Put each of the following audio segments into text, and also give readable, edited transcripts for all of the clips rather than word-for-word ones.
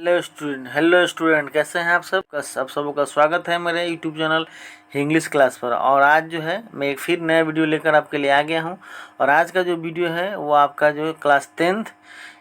Hello student, कैसे हैं आप सब? आप सबों का स्वागत है मेरे यूट्यूब चैनल इंग्लिश क्लास पर। और आज जो है मैं एक फिर नया वीडियो लेकर आपके लिए आ गया हूं। और आज का जो वीडियो है वो आपका जो है क्लास 10th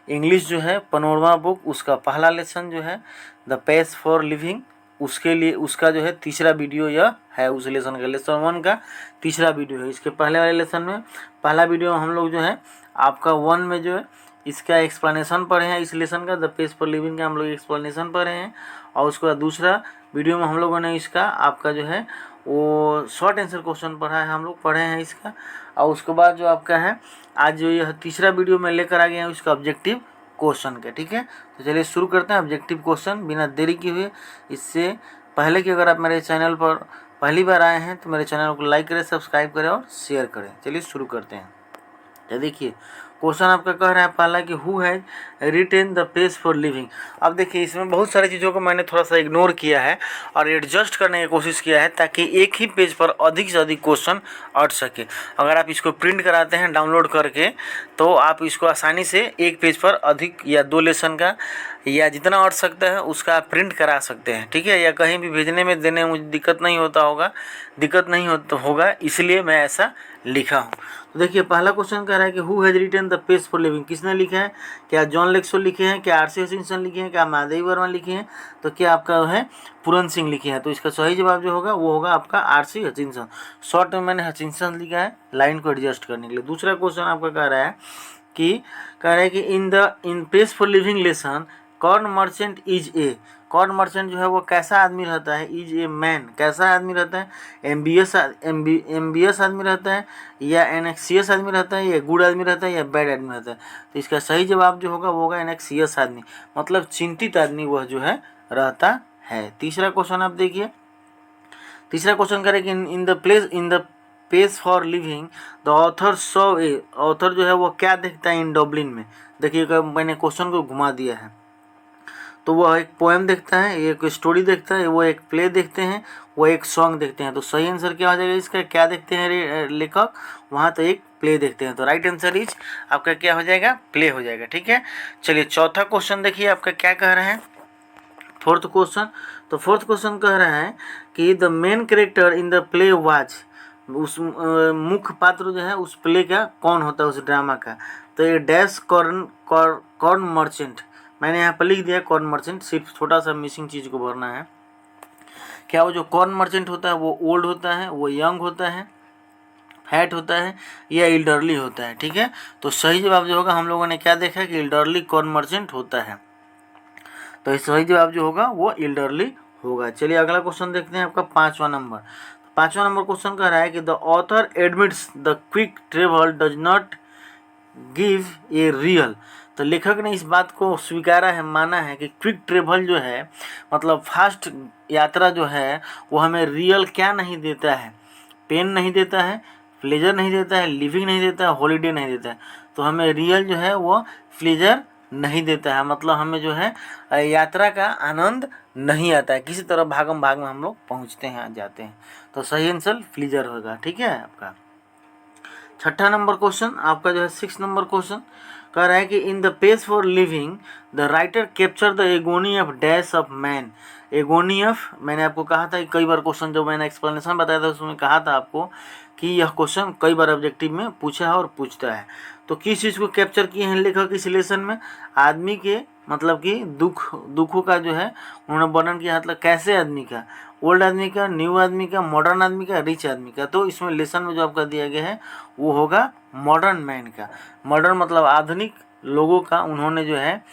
इंग्लिश जो है पनोरमा बुक, उसका पहला लेसन जो है द पेज फॉर लिविंग, उसके लिए उसका जो है तीसरा वीडियो यह है। उस लेसन का लेसन 1 का तीसरा वीडियो है। इसके पहले वाले लेसन में पहला वीडियो हम लोग जो है आपका 1 में जो है इसका एक्सप्लेनेशन पढ़े हैं। इस लेसन का द पेज फॉर लिविंग का हम लोग एक्सप्लेनेशन पढ़े हैं। और उसके बाद दूसरा वीडियो में हम लोगों ने इसका आपका जो है वो शॉर्ट आंसर क्वेश्चन पढ़ा है, हम लोग पढ़े हैं इसका। और उसके बाद जो आपका है आज जो यह तीसरा वीडियो में लेकर आ गए हैं इसका ऑब्जेक्टिव क्वेश्चन का। ठीक है, तो चलिए शुरू करते हैं ऑब्जेक्टिव क्वेश्चन बिना देरी किए हुए। इससे पहले कि अगर आप मेरे चैनल पर पहली बार आए हैं तो मेरे चैनल को लाइक करें, सब्सक्राइब करें और शेयर करें। चलिए शुरू करते हैं। तो देखिए क्वेश्चन आपका कह रहा है पहला कि who has retain the pace for living. अब देखिए इसमें बहुत सारी चीज़ों को मैंने थोड़ा सा इग्नोर किया है और एडजस्ट करने की कोशिश किया है ताकि एक ही पेज पर अधिक से अधिक क्वेश्चन अट सके। अगर आप इसको प्रिंट कराते हैं डाउनलोड करके तो आप इसको आसानी से एक पेज पर अधिक या 2 लेसन का या जितना अट सकता है उसका प्रिंट करा सकते हैं। ठीक है, या कहीं भी भेजने में देने में मुझे दिक्कत नहीं होगा, इसलिए मैं ऐसा लिखा हूँ। तो देखिए पहला क्वेश्चन कह रहा है कि who has written the pace for living, किसने लिखा है? क्या जॉन लेक्सो लिखे हैं, क्या आर सी हचिंसन लिखे हैं, क्या महादेवी वर्मा लिखे हैं, तो क्या आपका है पूरन सिंह लिखे हैं। तो इसका सही जवाब जो होगा वो होगा आपका आर सी हचिंसन। शॉर्ट में मैंने हचिंसन लिखा है लाइन को एडजस्ट करने के लिए। दूसरा क्वेश्चन आपका कह रहा है कि इन page for living lesson corn merchant is a. Corn merchant जो है वो कैसा आदमी रहता है? इज ए मैन, कैसा आदमी रहता है? एम्बियस आदमी रहता है, या एनेक्सियस आदमी रहता है, या गुड आदमी रहता है, या बैड आदमी रहता है। तो इसका सही जवाब जो होगा वो होगा एनेक्सियस आदमी, मतलब चिंतित आदमी वह जो है रहता है। तीसरा क्वेश्चन आप देखिए, तीसरा क्वेश्चन करें कि in the pace for living the author saw a. Author जो है वो क्या देखता है इन डब्लिन में? देखिएगा मैंने क्वेश्चन को घुमा दिया है। तो वह एक पोएम देखता है, एक स्टोरी देखता है, वो एक प्ले देखते हैं, वो एक सॉन्ग देखते हैं। तो सही आंसर क्या हो जाएगा इसका? क्या देखते हैं लेखक वहाँ? तो एक प्ले देखते हैं। तो राइट आंसर इज आपका क्या हो जाएगा? प्ले हो जाएगा। ठीक है, चलिए चौथा क्वेश्चन देखिए आपका क्या कह रहे हैं। फोर्थ क्वेश्चन, तो फोर्थ क्वेश्चन कह रहा है कि the main character in the play was, उस मुख्य पात्र जो है उस प्ले का कौन होता है, उस ड्रामा का? तो ये डैश कॉर्न मर्चेंट, मैंने यहाँ पर लिख दिया कॉर्न मर्चेंट, सिर्फ छोटा सा मिसिंग चीज़ को भरना है। क्या वो जो कॉर्न मर्चेंट होता है वो ओल्ड होता है, वो यंग होता है, फैट होता है, या इल्डरली होता है? ठीक है, तो सही जवाब जो होगा हम लोगों ने क्या देखा कि इल्डरली कॉर्न मर्चेंट होता है। तो सही जवाब जो होगा वो इल्डरली होगा। चलिए अगला क्वेश्चन देखते हैं आपका 5वां नंबर। 5वां नंबर क्वेश्चन कह रहा है कि the author admits the quick travel does not give a real. तो लेखक ने इस बात को स्वीकारा है, माना है कि क्विक ट्रेवल जो है मतलब फास्ट यात्रा जो है वो हमें रियल क्या नहीं देता है? पेन नहीं देता है, प्लेजर नहीं देता है, लिविंग नहीं देता है, हॉलीडे नहीं देता है। तो हमें रियल जो है वो प्लेजर नहीं देता है, मतलब हमें जो है यात्रा का आनंद नहीं आता है, किसी तरह भागम भाग में हम लोग पहुँचते हैं, जाते हैं। तो सही आंसर प्लेजर होगा। ठीक है, आपका 6ठा नंबर क्वेश्चन आपका जो है 6 नंबर क्वेश्चन कह रहा है कि in the pace for living the writer capture the agony of dash of man. Agony of, मैंने आपको कहा था कि कई बार क्वेश्चन जो मैंने एक्सप्लेनेशन बताया था उसमें कहा था आपको कि यह क्वेश्चन कई बार ऑब्जेक्टिव में पूछा है और पूछता है। तो किस चीज़ को कैप्चर किए हैं लेखक इस लेसन में? आदमी के मतलब कि दुखों का जो है उन्होंने वर्णन किया, मतलब कैसे आदमी का, ओल्ड आदमी का, न्यू आदमी का, मॉडर्न आदमी का, रिच आदमी का। तो इसमें लेसन में जो आपका दिया गया है वो होगा मॉडर्न मैन का। मॉडर्न मतलब आधुनिक लोगों का उन्होंने जो है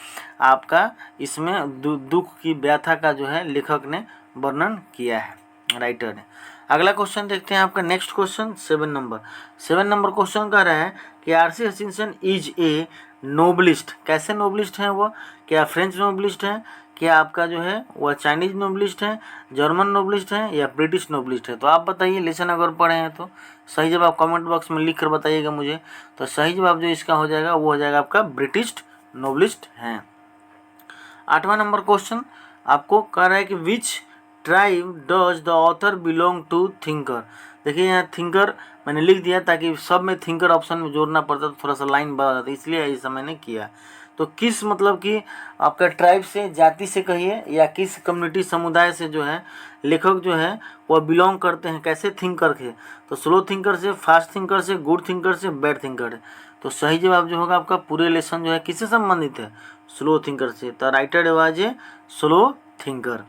आपका इसमें दुख की व्यथा का जो है लेखक ने वर्णन किया है, राइटर ने। अगला क्वेश्चन देखते हैं आपका नेक्स्ट क्वेश्चन 7 नंबर। 7 नंबर क्वेश्चन कह रहा है कि R C Hutchinson is a Nobelist. कैसे नोबलिस्ट हैं वो? क्या फ्रेंच नोबलिस्ट हैं, क्या आपका जो है वह चाइनीज नोबलिस्ट है, जर्मन नोबलिस्ट है, या ब्रिटिश नोबलिस्ट है? तो आप बताइए, लेसन अगर पढ़े हैं तो सही जवाब कमेंट बॉक्स में लिख कर बताइएगा मुझे। तो सही जवाब जो इसका हो जाएगा वो हो जाएगा आपका ब्रिटिश नोबलिस्ट हैं। 8वां नंबर क्वेश्चन आपको कह रहा है कि which tribe does the author belong to thinker. देखिए यहाँ थिंकर मैंने लिख दिया ताकि सब में थिंकर ऑप्शन में जोड़ना पड़ता तो थोड़ा सा लाइन बढ़ा जाता, इसलिए ऐसा मैंने किया। तो किस मतलब कि आपका ट्राइब से, जाति से कहिए, या किस कम्युनिटी समुदाय से जो है लेखक जो है वह बिलोंग करते हैं, कैसे थिंकर के, तो स्लो थिंकर से, फास्ट थिंकर से, गुड थिंकर से, बैड थिंकर है। तो सही जवाब जो होगा आपका पूरे लेसन जो है किससे संबंधित है, स्लो थिंकर से। तो writer was a slow thinker.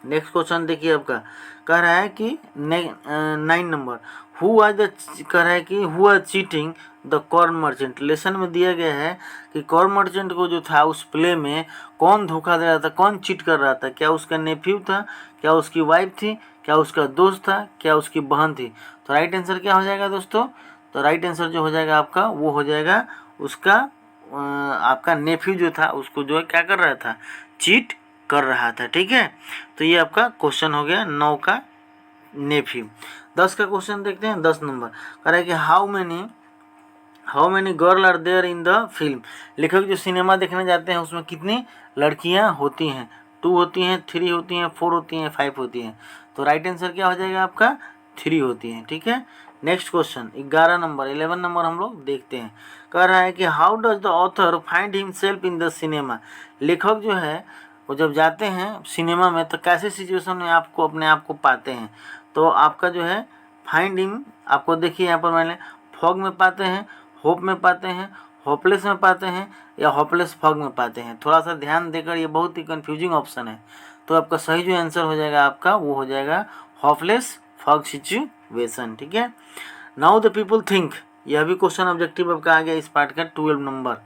Next question देखिए आपका, कह रहा है कि 9 नंबर, हु वाज द, कह रहा है कि who was cheating the corn merchant. Lesson में दिया गया है कि कॉर्न मर्चेंट को जो था उस प्ले में कौन धोखा दे रहा था, कौन चीट कर रहा था, क्या उसका नेफ्यू था, क्या उसकी वाइफ थी, क्या उसका दोस्त था, क्या उसकी बहन थी। तो राइट आंसर क्या हो जाएगा दोस्तों, तो राइट आंसर जो हो जाएगा आपका वो हो जाएगा उसका आपका नेफ्यू जो था उसको जो है क्या कर रहा था, चीट कर रहा था। ठीक है, तो ये आपका क्वेश्चन हो गया 9 का नेफ्यू। 10 का क्वेश्चन देखते हैं, 10 नंबर कह रहा है कि how many girl are there in the film. लेखक जो सिनेमा देखने जाते हैं उसमें कितनी लड़कियां होती हैं, 2 होती हैं, 3 होती हैं, 4 होती हैं, 5 होती हैं। तो राइट आंसर क्या हो जाएगा आपका 3 होती हैं। ठीक है, नेक्स्ट क्वेश्चन 11 नंबर, 11 नंबर हम लोग देखते हैं। कह रहा है कि how does the author find himself in the cinema. लेखक जो है वो जब जाते हैं सिनेमा में तो कैसे सिचुएशन में आपको अपने आप को पाते हैं। तो आपका जो है फाइंड हिम, आपको देखिए यहाँ पर मैंने फॉग में पाते हैं, होप में पाते हैं, होपलेस में पाते हैं, या होपलेस फॉग में पाते हैं। थोड़ा सा ध्यान देकर, ये बहुत ही कंफ्यूजिंग ऑप्शन है। तो आपका सही जो आंसर हो जाएगा आपका वो हो जाएगा होपलेस फॉग सिचुएशन। ठीक है, नाउ द पीपल थिंक, यह भी क्वेश्चन ऑब्जेक्टिव आपका आ गया इस पार्ट का 12 नंबर।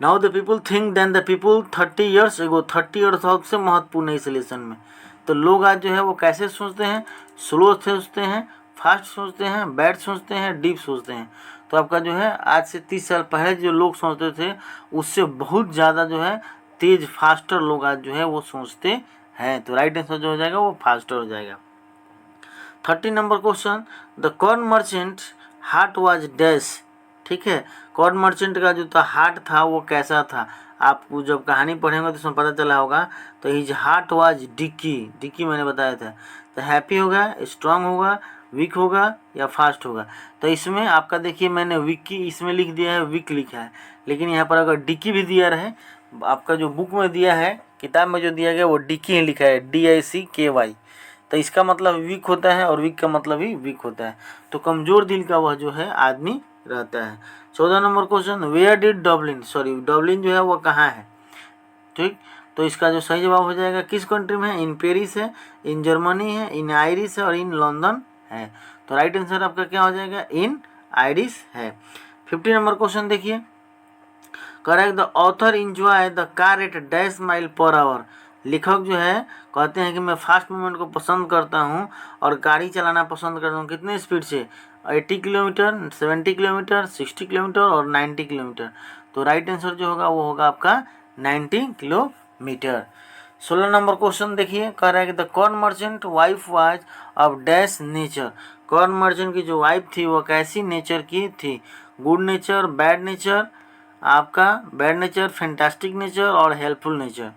Now the people think then the people 30 years ago. 30 years सबसे महत्वपूर्ण है इस लेसन में। तो लोग आज जो है वो कैसे सोचते हैं, स्लो सोचते हैं, फास्ट सोचते हैं, बैड सोचते हैं, डीप सोचते हैं। तो आपका जो है आज से 30 साल पहले जो लोग सोचते थे उससे बहुत ज़्यादा जो है तेज, फास्टर लोग आज जो है वो सोचते हैं। तो राइट आंसर जो हो जाएगा वो फास्टर हो जाएगा। 30 number question, the corn merchant heart was dash. ठीक है, कॉर्न मर्चेंट का जो था हार्ट था वो कैसा था, आपको जब कहानी पढ़ेंगे तो उसमें पता चला होगा। तो his heart was Dicky, Dicky मैंने बताया था। तो हैप्पी होगा, स्ट्रांग होगा, वीक होगा, या फास्ट होगा। तो इसमें आपका देखिए मैंने विक्की इसमें लिख दिया है, वीक लिखा है, लेकिन यहाँ पर अगर डिक्की भी दिया रहे, आपका जो बुक में दिया है, किताब में जो दिया गया वो डिक्की ही लिखा है, DICKY। तो इसका मतलब वीक होता है और वीक का मतलब ही वीक होता है। तो कमज़ोर दिल का वह जो है आदमी रहता है। 14 नंबर question, where did Dublin, sorry Dublin जो है वो कहाँ है। ठीक, तो इसका जो सही जवाब हो जाएगा किस कंट्री में है, इन पेरिस है, इन जर्मनी है, इन आयरिश है, और इन लंदन है। तो राइट आंसर आपका क्या हो जाएगा, इन आयरिश है। 50 नंबर क्वेश्चन देखिए, correct the author enjoy the car eight dash mile per hour. लेखक जो है कहते हैं कि मैं फास्ट मूवमेंट को पसंद करता हूँ और गाड़ी चलाना पसंद करता हूँ। कितने स्पीड से, 80 किलोमीटर, 70 किलोमीटर, 60 किलोमीटर और 90 किलोमीटर। तो राइट आंसर जो होगा वो होगा आपका 90 किलोमीटर। 16 नंबर क्वेश्चन देखिए, कह रहा है कि the corn merchant wife was of dash nature. Corn merchant की जो वाइफ थी वो कैसी नेचर की थी, गुड नेचर, बैड नेचर, आपका बैड नेचर, फैंटास्टिक नेचर और हेल्पफुल नेचर।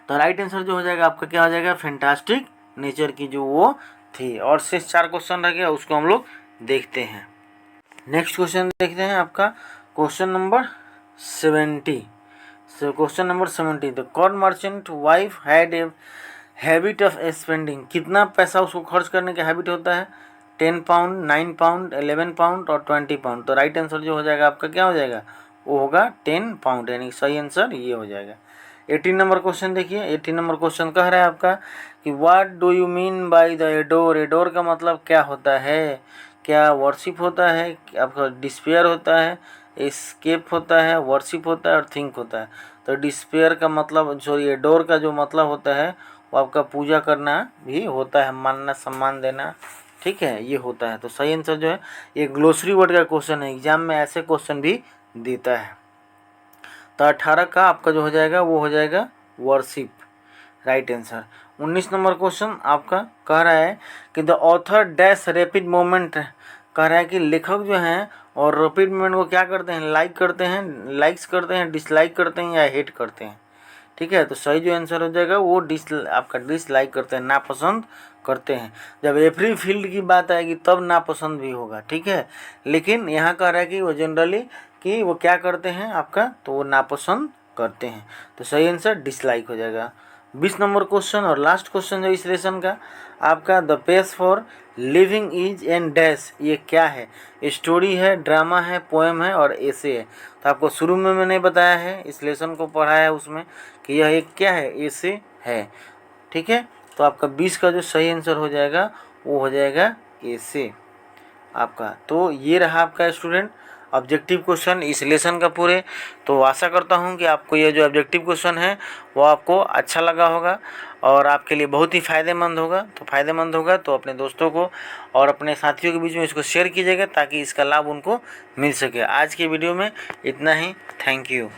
तो राइट आंसर जो हो जाएगा आपका क्या हो जाएगा, फैंटास्टिक नेचर की जो वो थी। और शेष 4 क्वेश्चन रह गया उसको हम लोग देखते हैं। नेक्स्ट क्वेश्चन देखते हैं आपका question number 70। Question number 70, the corn merchant wife had a habit of spending. कितना पैसा उसको खर्च करने का हैबिट होता है, 10 पाउंड, 9 पाउंड, 11 पाउंड और 20 पाउंड। तो राइट आंसर जो हो जाएगा आपका क्या हो जाएगा, वो होगा 10 पाउंड, यानी सही आंसर ये हो जाएगा। 18 नंबर क्वेश्चन देखिए, 18 नंबर क्वेश्चन कह रहा है आपका कि what do you mean by the adore. Adore का मतलब क्या होता है, क्या वर्शिप होता है, आपका डिस्पेयर होता है, एस्केप होता है, वर्शिप होता है और थिंक होता है। तो डिस्पेयर का मतलब, सॉरी एडोर का जो मतलब होता है वो आपका पूजा करना भी होता है, मानना, सम्मान देना। ठीक है, ये होता है। तो सही आंसर जो है ये ग्लोसरी वर्ड का क्वेश्चन है, एग्जाम में ऐसे क्वेश्चन भी देता है। तो 18 का आपका जो हो जाएगा वो हो जाएगा worship, right answer. 19 number question आपका कह रहा है कि the author dash rapid movement. कह रहा है कि लेखक जो हैं और रैपिड मूवमेंट को क्या करते हैं, लाइक करते हैं, लाइक्स करते हैं, डिसलाइक करते हैं या हेट करते हैं। ठीक है, तो सही जो आंसर हो जाएगा वो आपका डिसलाइक करते हैं, नापसंद करते हैं। जब एवरी फील्ड की बात आएगी तब नापसंद भी होगा। ठीक है, लेकिन यहाँ कह रहा है कि वो जनरली कि वो क्या करते हैं आपका, तो वो नापसंद करते हैं। तो सही आंसर डिसलाइक हो जाएगा। 20 नंबर क्वेश्चन और लास्ट क्वेश्चन जो इस लेसन का आपका, the pace for living is an dash, ये क्या है? स्टोरी है, ड्रामा है, पोएम है और एसे है। तो आपको शुरू में मैंने बताया है, इस लेसन को पढ़ाया है उसमें कि यह एक क्या है, एसे है। ठीक है, तो आपका 20 का जो सही आंसर हो जाएगा वो हो जाएगा एसे आपका। तो ये रहा आपका स्टूडेंट ऑब्जेक्टिव क्वेश्चन इस लेसन का पूरे। तो आशा करता हूँ कि आपको ये जो ऑब्जेक्टिव क्वेश्चन है वो आपको अच्छा लगा होगा और आपके लिए बहुत ही फ़ायदेमंद होगा। तो फ़ायदेमंद होगा तो अपने दोस्तों को और अपने साथियों के बीच में इसको शेयर कीजिएगा ताकि इसका लाभ उनको मिल सके। आज की वीडियो में इतना ही। Thank you.